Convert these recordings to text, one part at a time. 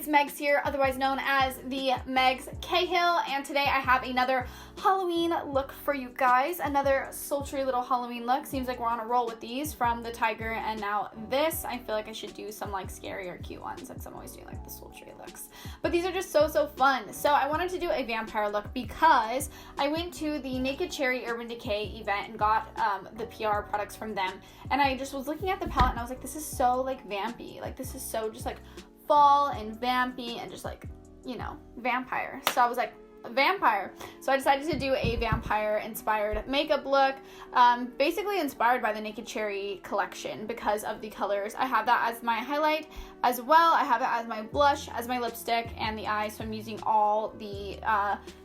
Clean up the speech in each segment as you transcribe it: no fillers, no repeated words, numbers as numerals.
Megs here, otherwise known as the Megs Cahill, and today I have another Halloween look for you guys. Another sultry little Halloween look. Seems like we're on a roll with these from the tiger, and now this. I feel like I should do some like scary or cute ones, since I'm always doing like the sultry looks. But these are just so fun. So I wanted to do a vampire look because I went to the Naked Cherry Urban Decay event and got the PR products from them, and I just was looking at the palette and I was like, this is so like vampy. Like this is so just like fall and vampy and just like, you know, vampire. So I was like, vampire. So I decided to do a vampire inspired makeup look, basically inspired by the Naked Cherry collection because of the colors. I have that as my highlight as well. I have it as my blush, as my lipstick, and the eyes. So I'm using all the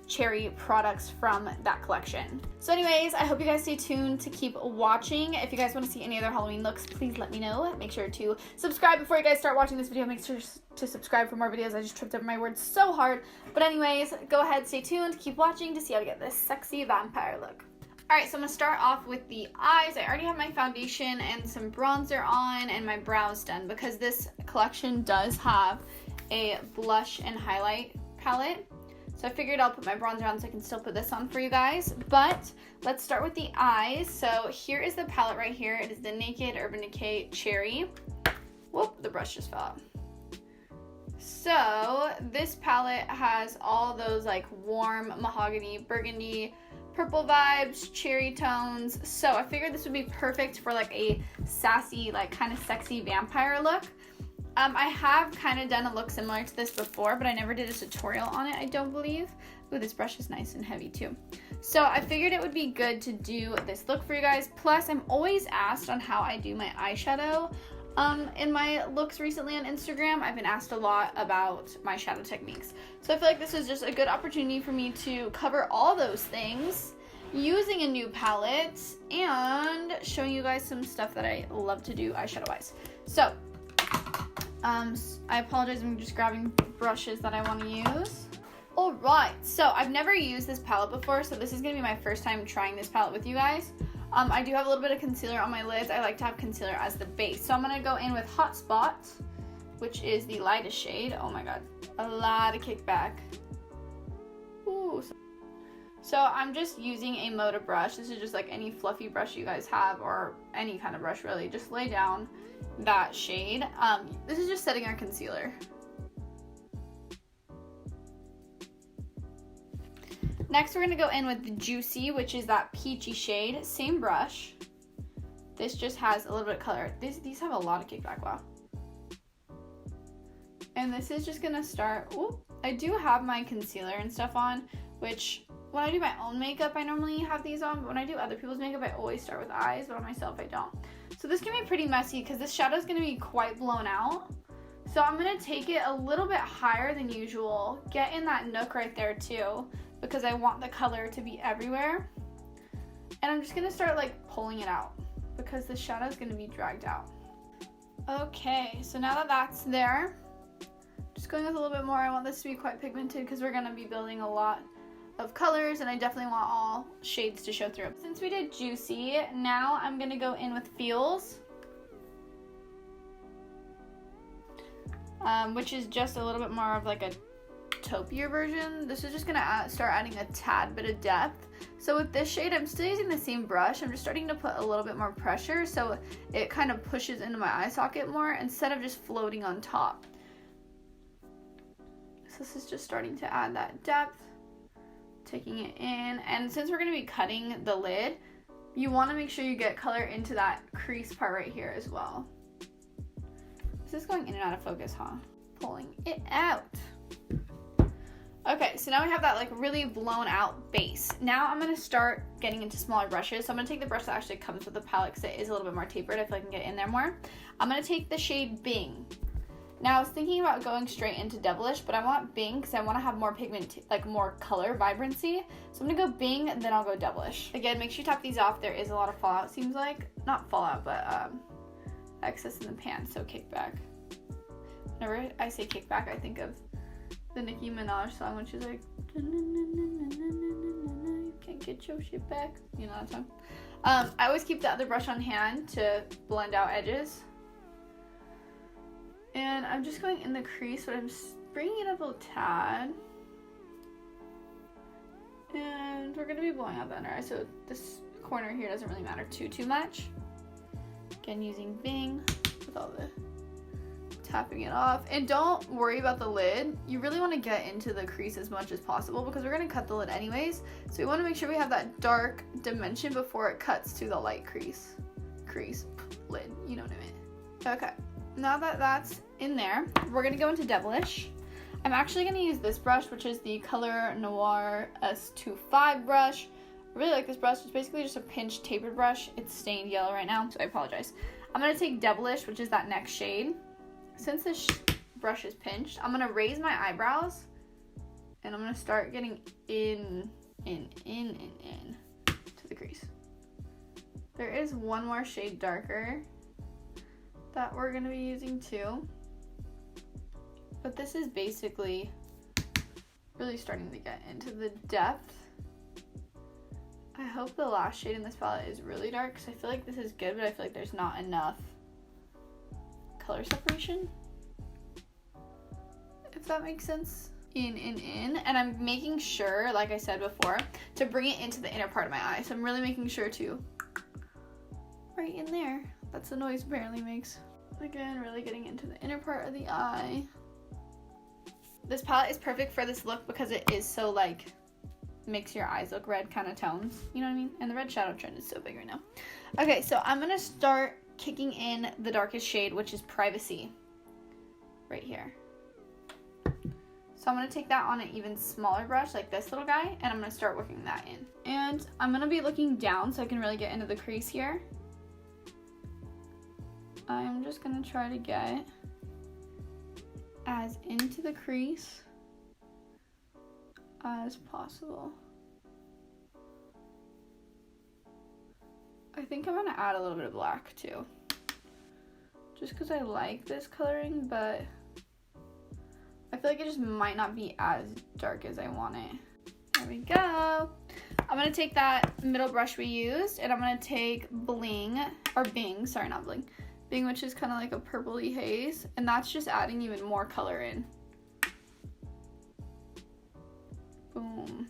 cherry products from that collection. So anyways, I hope you guys stay tuned to keep watching. If you guys want to see any other Halloween looks, please let me know. Make sure to subscribe before you guys start watching this video. Make sure to subscribe for more videos. I just tripped over my words so hard. But anyways, go ahead, stay tuned, keep watching to see how to get this sexy vampire look. Alright, so I'm going to start off with the eyes. I already have my foundation and some bronzer on and my brows done because this collection does have a blush and highlight palette. So I figured I'll put my bronzer on so I can still put this on for you guys. But let's start with the eyes. So here is the palette right here. It is the Naked Urban Decay Cherry. Whoop, the brush just fell out. So this palette has all those like warm mahogany, burgundy, purple vibes, cherry tones. So I figured this would be perfect for like a sassy, like kind of sexy vampire look. I have kind of done a look similar to this before, but I never did a tutorial on it, I don't believe. Ooh, this brush is nice and heavy too. So I figured it would be good to do this look for you guys. Plus, I'm always asked on how I do my eyeshadow in my looks recently on Instagram. I've been asked a lot about my shadow techniques. So I feel like this is just a good opportunity for me to cover all those things using a new palette and showing you guys some stuff that I love to do eyeshadow-wise. So, I apologize, I'm just grabbing brushes that I want to use. Alright, so I've never used this palette before, so this is going to be my first time trying this palette with you guys. I do have a little bit of concealer on my lids. I like to have concealer as the base. So I'm going to go in with Hot Spot, which is the lightest shade. Oh my god, a lot of kickback. Ooh. So I'm just using a Moda brush. This is just like any fluffy brush you guys have, or any kind of brush really. Just lay down that shade. This is just setting our concealer. Next, we're going to go in with the Juicy, which is that peachy shade. Same brush. This just has a little bit of color. These have a lot of kickback, wow. And this is just going to start, ooh, I do have my concealer and stuff on, which when I do my own makeup, I normally have these on, but when I do other people's makeup, I always start with eyes, but on myself, I don't. So this can be pretty messy because this shadow is going to be quite blown out. So I'm going to take it a little bit higher than usual, get in that nook right there too, because I want the color to be everywhere. And I'm just going to start like pulling it out because the shadow is going to be dragged out. Okay, so now that that's there, just going with a little bit more. I want this to be quite pigmented because we're going to be building a lot of colors, and I definitely want all shades to show through. Since we did Juicy, now I'm going to go in with Feels, which is just a little bit more of like a taupier version. This is just going to start adding a tad bit of depth. So with this shade, I'm still using the same brush. I'm just starting to put a little bit more pressure so it kind of pushes into my eye socket more instead of just floating on top. So this is just starting to add that depth, taking it in. And since we're going to be cutting the lid, you want to make sure you get color into that crease part right here as well. This is going in and out of focus, huh? Pulling it out. Okay, so now we have that like really blown out base. Now I'm going to start getting into smaller brushes. So I'm going to take the brush that actually comes with the palette because it is a little bit more tapered. I feel like I can get in there more. I'm going to take the shade Bing. Now I was thinking about going straight into Devilish, but I want Bing because I want to have more pigment, like more color vibrancy. So I'm going to go Bing and then I'll go Devilish. Again, make sure you top these off. There is a lot of fallout, seems like. Not fallout, but excess in the pan, so kickback. Whenever I say kickback, I think of the Nicki Minaj song when she's like, you can't get your shit back. You know that song? I always keep the other brush on hand to blend out edges. And I'm just going in the crease, but I'm bringing it up a tad. And we're going to be blowing out the under eye, so this corner here doesn't really matter too much. Again, using Bing with all the tapping it off. And don't worry about the lid. You really want to get into the crease as much as possible because we're going to cut the lid anyways. So we want to make sure we have that dark dimension before it cuts to the light crease lid, you know what I mean. Okay, now that that's in there, we're going to go into Devilish. I'm actually going to use this brush, which is the Color Noir S25 brush. I really like this brush. It's basically just a pinched tapered brush. It's stained yellow right now, so I apologize. I'm going to take Devilish, which is that next shade. Since this brush is pinched, I'm going to raise my eyebrows, and I'm going to start getting in to the crease. There is one more shade darker that we're going to be using too. But this is basically really starting to get into the depth. I hope the last shade in this palette is really dark because I feel like this is good, but I feel like there's not enough color separation, if that makes sense. In. And I'm making sure, like I said before, to bring it into the inner part of my eye. So I'm really making sure to, right in there. That's the noise apparently makes. Again, really getting into the inner part of the eye. This palette is perfect for this look because it is so like, makes your eyes look red kind of tones, you know what I mean? And the red shadow trend is so big right now. Okay, so I'm gonna start kicking in the darkest shade, which is Privacy, right here. So I'm gonna take that on an even smaller brush, like this little guy, and I'm gonna start working that in. And I'm gonna be looking down so I can really get into the crease here. I'm just gonna try to get as into the crease as possible. I think I'm gonna add a little bit of black too, just because I like this coloring, but I feel like it just might not be as dark as I want it. There we go. I'm gonna take that middle brush we used, and I'm gonna take Bing, sorry, not Bling. Bing, which is kind of like a purpley haze, and that's just adding even more color in. Boom.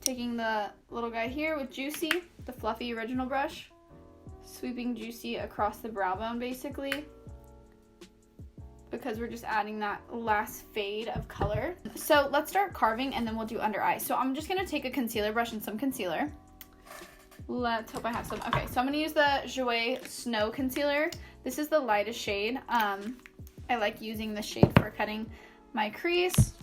Taking the little guy here with Juicy, the fluffy original brush, sweeping Juicy across the brow bone basically, because we're just adding that last fade of color. So let's start carving and then we'll do under eye. So I'm just gonna take a concealer brush and some concealer. Let's hope I have some. Okay, so I'm gonna use the Jouer Snow Concealer. This is the lightest shade. I like using this shade for cutting my crease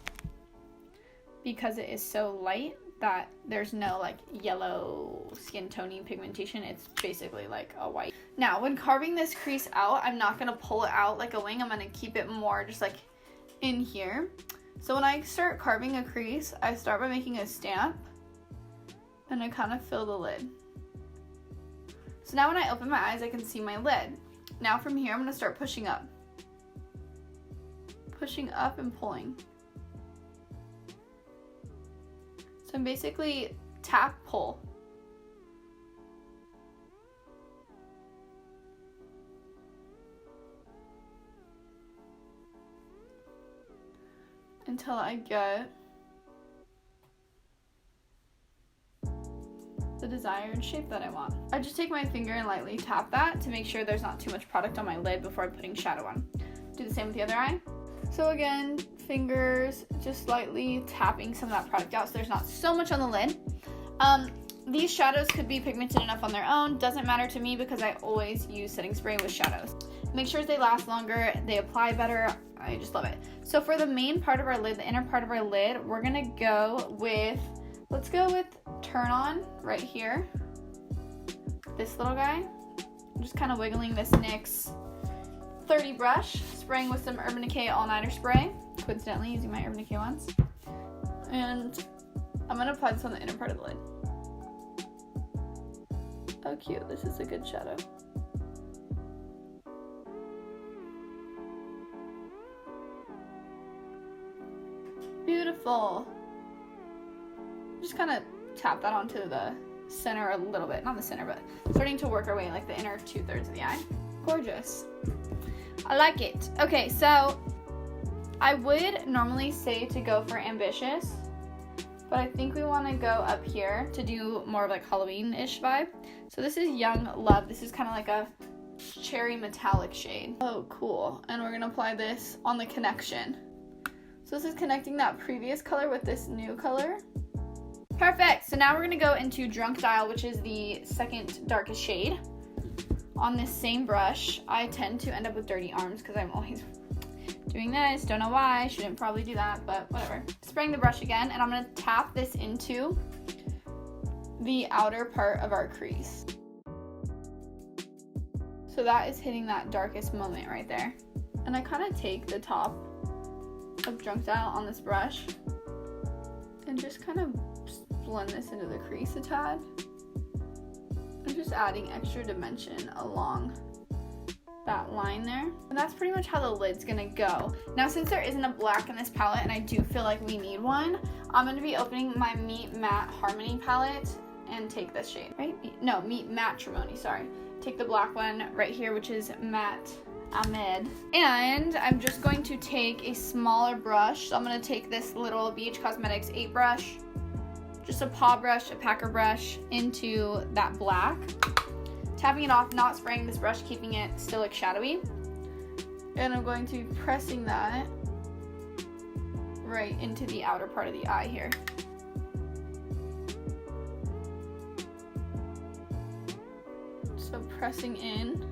because it is so light that there's no like yellow skin toning pigmentation. It's basically like a white. Now, when carving this crease out, I'm not gonna pull it out like a wing. I'm gonna keep it more just like in here. So when I start carving a crease, I start by making a stamp and I kind of fill the lid. So now when I open my eyes, I can see my lid. Now from here, I'm gonna start pushing up. Pushing up and pulling. So I'm basically tap, pull. Until I get the desired shape that I want. I just take my finger and lightly tap that to make sure there's not too much product on my lid before I'm putting shadow on. Do the same with the other eye. So again, fingers just lightly tapping some of that product out so there's not so much on the lid. These shadows could be pigmented enough on their own. Doesn't matter to me because I always use setting spray with shadows. Make sure they last longer, they apply better. I just love it. So for the main part of our lid, the inner part of our lid, we're gonna go with, let's go with Turn On right here. This little guy. I'm just kind of wiggling this NYX 30 brush, spraying with some Urban Decay All-Nighter Spray. Coincidentally, using my Urban Decay ones. And I'm gonna apply this on the inner part of the lid. Oh, cute. This is a good shadow. Beautiful. Just kind of tap that onto the center a little bit. Not the center, but starting to work our way like the inner 2/3 of the eye. Gorgeous. I like it. Okay, so I would normally say to go for ambitious, but I think we want to go up here to do more of like Halloween-ish vibe. So this is Young Love. This is kind of like a cherry metallic shade. Oh, cool. And we're gonna apply this on the connection. So this is connecting that previous color with this new color. Perfect. So now we're gonna go into Drunk Dial, which is the second darkest shade. On this same brush, I tend to end up with dirty arms because I'm always doing this. Don't know why. Shouldn't probably do that, but whatever. Spraying the brush again, and I'm gonna tap this into the outer part of our crease. So that is hitting that darkest moment right there. And I kind of take the top of Drunk Dial on this brush and just kind of blend this into the crease a tad. I'm just adding extra dimension along that line there. And that's pretty much how the lid's gonna go. Now, since there isn't a black in this palette and I do feel like we need one, I'm gonna be opening my Meet Matte Harmony palette and take this shade, right? No, Meet Matrimony, sorry. Take the black one right here, which is Matte Ahmed. And I'm just going to take a smaller brush. So I'm gonna take this little BH Cosmetics 8 brush, just a paw brush, a packer brush, into that black. Tapping it off, not spraying this brush, keeping it still like shadowy. And I'm going to be pressing that right into the outer part of the eye here. So pressing in.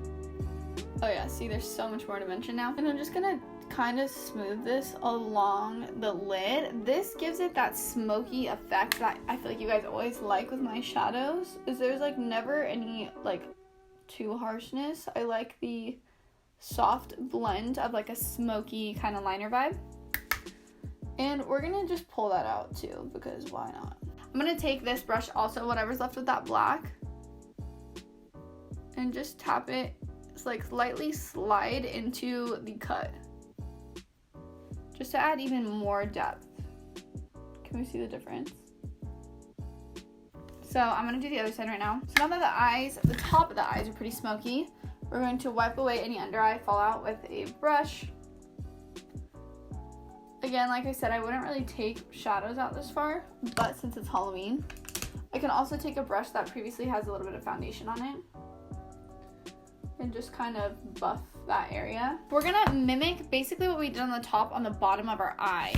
Oh yeah, see, there's so much more dimension now. And I'm just gonna kind of smooth this along the lid. This gives it that smoky effect that I feel like you guys always like with my shadows, is there's like never any like too harshness. I like the soft blend of like a smoky kind of liner vibe. And we're gonna just pull that out too, because why not? I'm gonna take this brush also, whatever's left with that black, and just tap it, it's like lightly slide into the cut, just to add even more depth. Can we see the difference? So I'm gonna do the other side right now. So now that the eyes, the top of the eyes are pretty smoky, we're going to wipe away any under eye fallout with a brush. Again, like I said, I wouldn't really take shadows out this far, but since it's Halloween, I can also take a brush that previously has a little bit of foundation on it and just kind of buff that area. We're gonna mimic basically what we did on the top on the bottom of our eye.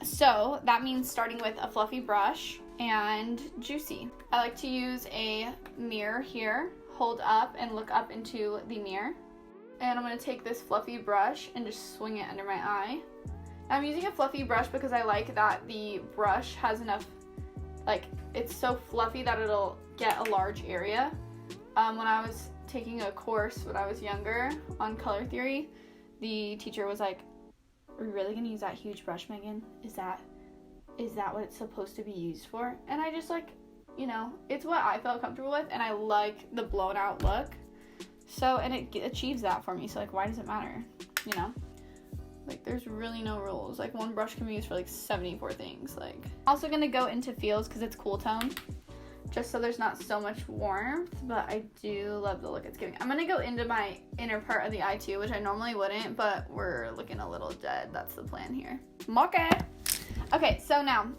So that means starting with a fluffy brush and juicy. I like to use a mirror here, hold up and look up into the mirror. And I'm gonna take this fluffy brush and just swing it under my eye. I'm using a fluffy brush because I like that the brush has enough, like, it's so fluffy that it'll get a large area. When I was taking a course when I was younger on color theory, the teacher was like, "Are we really gonna use that huge brush, Megan? Is that what it's supposed to be used for?" And I just, like, you know, it's what I felt comfortable with, and I like the blown out look. So, and it achieves that for me, so like, why does it matter, you know? Like, there's really no rules. Like, one brush can be used for like 74 things. Like, also gonna go into Feels because it's cool tone, just so there's not so much warmth, but I do love the look it's giving. I'm gonna go into my inner part of the eye too, which I normally wouldn't, but we're looking a little dead. That's the plan here. Okay, so now,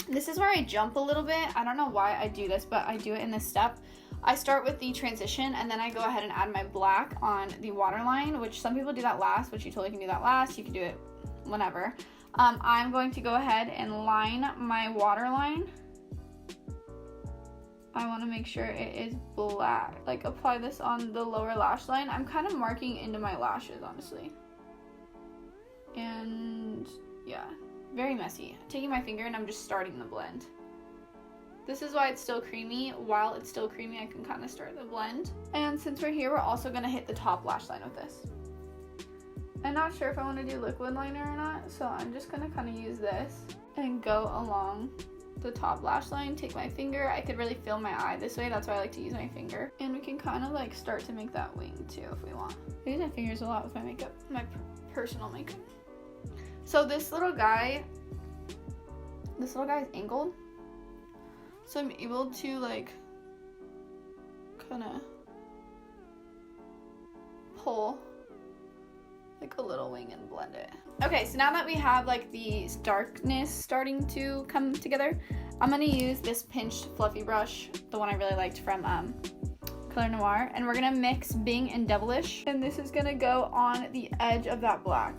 this is where I jump a little bit. I don't know why I do this, but I do it in this step. I start with the transition, and then I go ahead and add my black on the waterline, which some people do that last, which you totally can do that last. You can do it whenever. I'm going to go ahead and line my waterline. I want to make sure it is black. Like, apply this on the lower lash line. I'm kind of marking into my lashes, honestly. And yeah, very messy. Taking my finger and I'm just starting the blend. This is why it's still creamy. While it's still creamy, I can kind of start the blend. And since we're here, we're also going to hit the top lash line with this. I'm not sure if I want to do liquid liner or not, so I'm just going to kind of use this and go along the top lash line. Take my finger. I could really fill my eye this way. That's why I like to use my finger. And we can kind of like start to make that wing too if we want. I use my fingers a lot with my makeup, my personal makeup. So this little guy is angled. So I'm able to like kind of pull take a little wing and blend it. Okay, so now that we have like the darkness starting to come together, I'm gonna use this pinched fluffy brush, the one I really liked from Color Noir, and we're gonna mix Bing and Devilish, and this is gonna go on the edge of that black.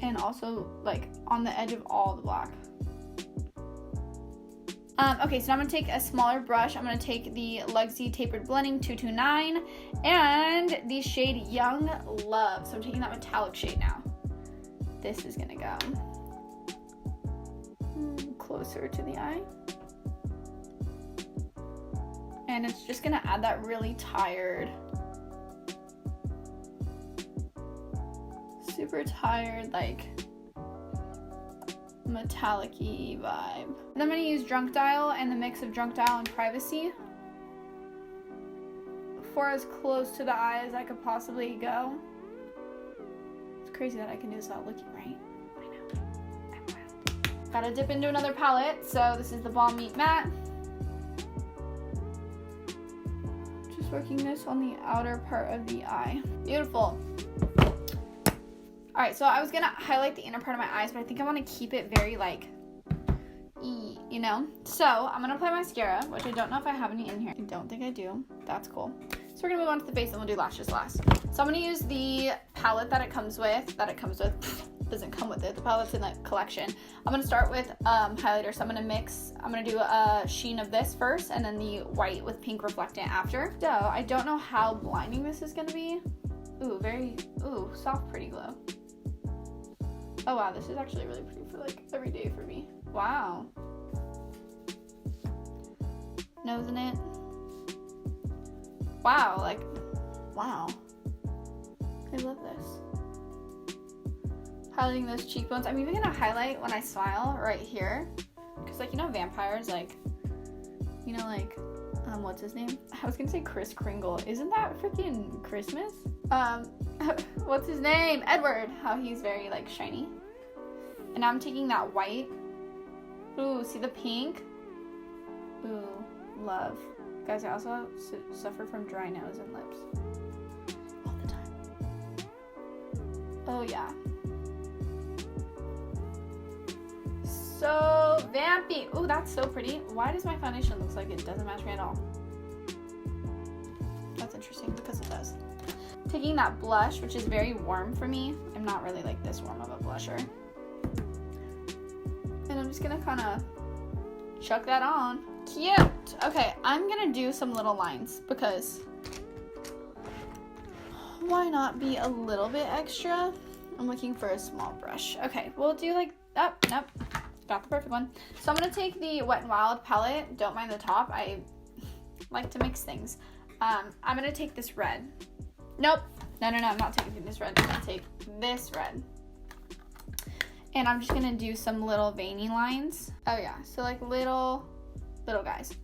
And also like on the edge of all the black. Okay, so now I'm gonna take a smaller brush. I'm gonna take the Luxie Tapered Blending 229 and the shade Young Love. So I'm taking that metallic shade now. This is gonna go closer to the eye. And it's just gonna add that really tired, super tired, like metallic-y vibe. And I'm gonna use Drunk Dial and the mix of Drunk Dial and Privacy for as close to the eye as I could possibly go. It's crazy that I can do this without looking, right? I know. I'm wild. Gotta dip into another palette. So this is the Balm Meat Matte. Just working this on the outer part of the eye. Beautiful. Alright, so I was gonna highlight the inner part of my eyes, but I think I want to keep it very like you know? So I'm gonna apply mascara, which I don't know if I have any in here. I don't think I do. That's cool. So we're gonna move on to the face and we'll do lashes last. So I'm gonna use the palette that it comes with, doesn't come with it, the palette's in the collection. I'm gonna start with highlighter, so I'm gonna do a sheen of this first, and then the white with pink reflectant after. So I don't know how blinding this is gonna be. Ooh, soft, pretty glow. Oh wow, this is actually really pretty for like every day for me. Wow. Nose in it. Wow, like, wow. I love this. Highlighting those cheekbones. I'm even gonna highlight when I smile right here. Cause like, you know, vampires, like, you know, like, what's his name? I was gonna say Kris Kringle. Isn't that freaking Christmas? What's his name? Edward. How he's very like shiny. And now I'm taking that white. Ooh, see the pink? Ooh, love. Guys, I also suffer from dry nose and lips. All the time. Oh yeah. So vampy. Ooh, that's so pretty. Why does my foundation look like it doesn't match me at all? That's interesting because it does. Taking that blush, which is very warm for me. I'm not really like this warm of a blusher. And I'm just gonna kind of chuck that on. Cute. Okay, I'm gonna do some little lines because why not be a little bit extra? I'm looking for a small brush. Okay, we'll do like, oh, nope, not the perfect one. So I'm gonna take the Wet n Wild palette. Don't mind the top. I like to mix things. I'm gonna take this red. Nope. No, I'm not taking this red. I'm gonna take this red. And I'm just gonna do some little veiny lines. Oh yeah, so like little guys.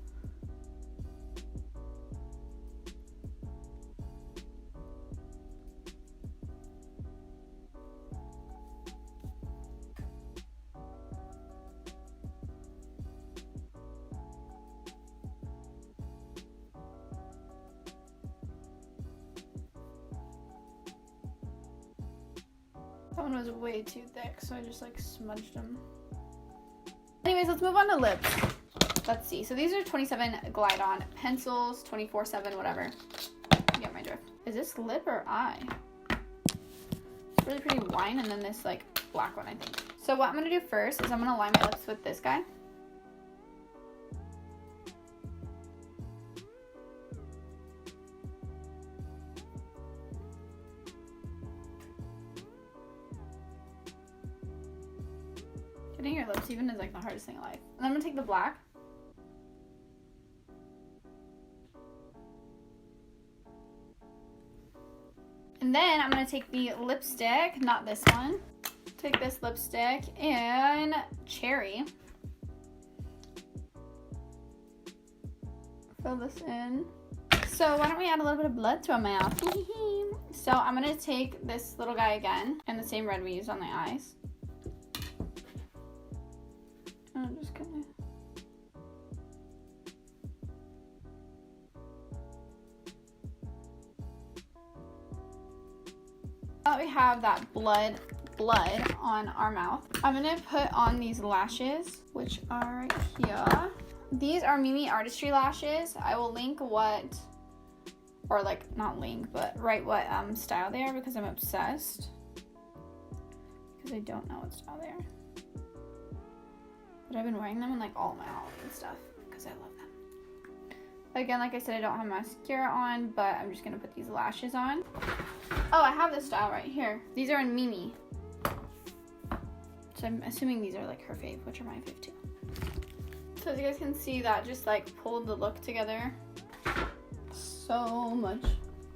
That one was way too thick, so I just like smudged them. Anyways, let's move on to lips. Let's see. So these are 27 Glide On pencils, 24/7, whatever. You get my drift. Is this lip or eye? It's really pretty wine, and then this like black one, I think. So what I'm gonna do first is I'm gonna line my lips with this guy. Getting your lips even is like the hardest thing in life. And I'm gonna take the black. And then I'm gonna take the lipstick, not this one. Take this lipstick and cherry. Fill this in. So why don't we add a little bit of blood to our mouth? So I'm gonna take this little guy again and the same red we used on the eyes. I'm just gonna Now that we have that blood on our mouth, I'm gonna put on these lashes, which are right here. These are TIMEEE Artistry lashes. I will link what, or like not link, but write what style they are because I'm obsessed. Because I don't know what style they are. But I've been wearing them in like all my Halloween stuff because I love them. Again, like I said, I don't have mascara on, but I'm just gonna put these lashes on. Oh, I have this style right here. These are in TIMEEE. So I'm assuming these are like her fave, which are my fave too. So as you guys can see, that just like pulled the look together so much.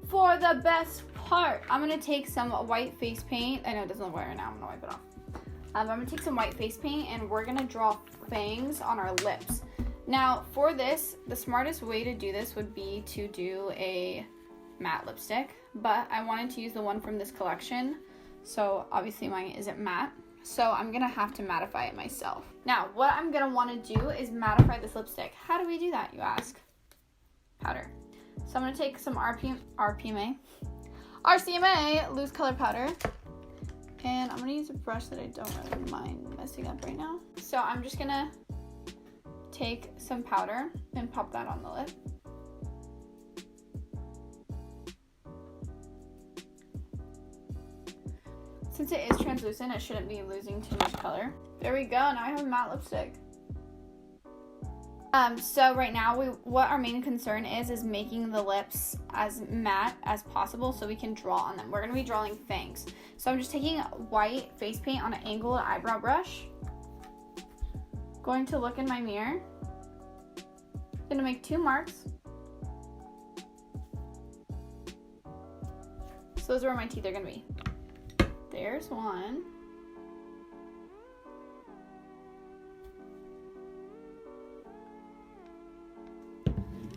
For the best part, I'm gonna take some white face paint. I know it doesn't look white right now, I'm gonna wipe it off. I'm gonna take some white face paint and we're gonna draw fangs on our lips. Now for this, the smartest way to do this would be to do a matte lipstick, but I wanted to use the one from this collection. So obviously mine isn't matte. So I'm gonna have to mattify it myself. Now, what I'm gonna wanna do is mattify this lipstick. How do we do that, you ask? Powder. So I'm gonna take some RCMA loose color powder. And I'm gonna use a brush that I don't really mind messing up right now. So I'm just gonna take some powder and pop that on the lip. Since it is translucent, it shouldn't be losing too much color. There we go, now I have a matte lipstick. So right now, what our main concern is making the lips as matte as possible so we can draw on them. We're gonna be drawing fangs. So I'm just taking white face paint on an angled eyebrow brush. Going to look in my mirror. Gonna make 2 marks. So those are where my teeth are gonna be. There's one.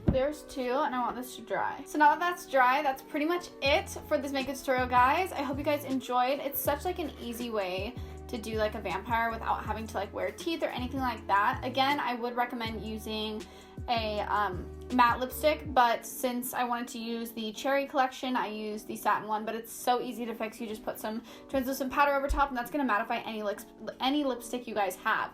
There's 2, and I want this to dry. So now that that's dry, that's pretty much it for this makeup tutorial, guys. I hope you guys enjoyed. It's such like an easy way to do like a vampire without having to like wear teeth or anything like that. Again, I would recommend using a matte lipstick, but since I wanted to use the cherry collection, I used the satin one, but it's so easy to fix. You just put some translucent powder over top and that's gonna mattify any lipstick you guys have.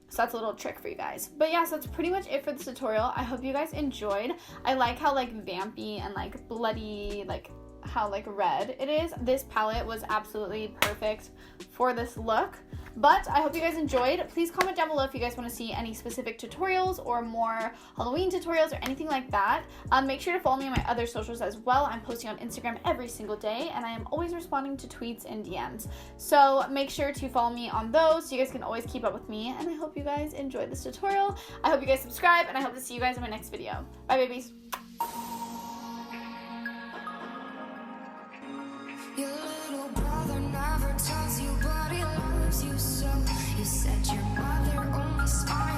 So that's a little trick for you guys. But yeah, so that's pretty much it for this tutorial. I hope you guys enjoyed. I like how like vampy and like bloody, like how like red it is. This palette was absolutely perfect for this look. But I hope you guys enjoyed. Please comment down below if you guys want to see any specific tutorials or more Halloween tutorials or anything like that. Make sure to follow me on my other socials as well. I'm posting on Instagram every single day and I am always responding to tweets and DMs. So make sure to follow me on those so you guys can always keep up with me. And I hope you guys enjoyed this tutorial. I hope you guys subscribe and I hope to see you guys in my next video. Bye, babies. Your little brother never tells you, but he loves you so. You said your mother only smiles.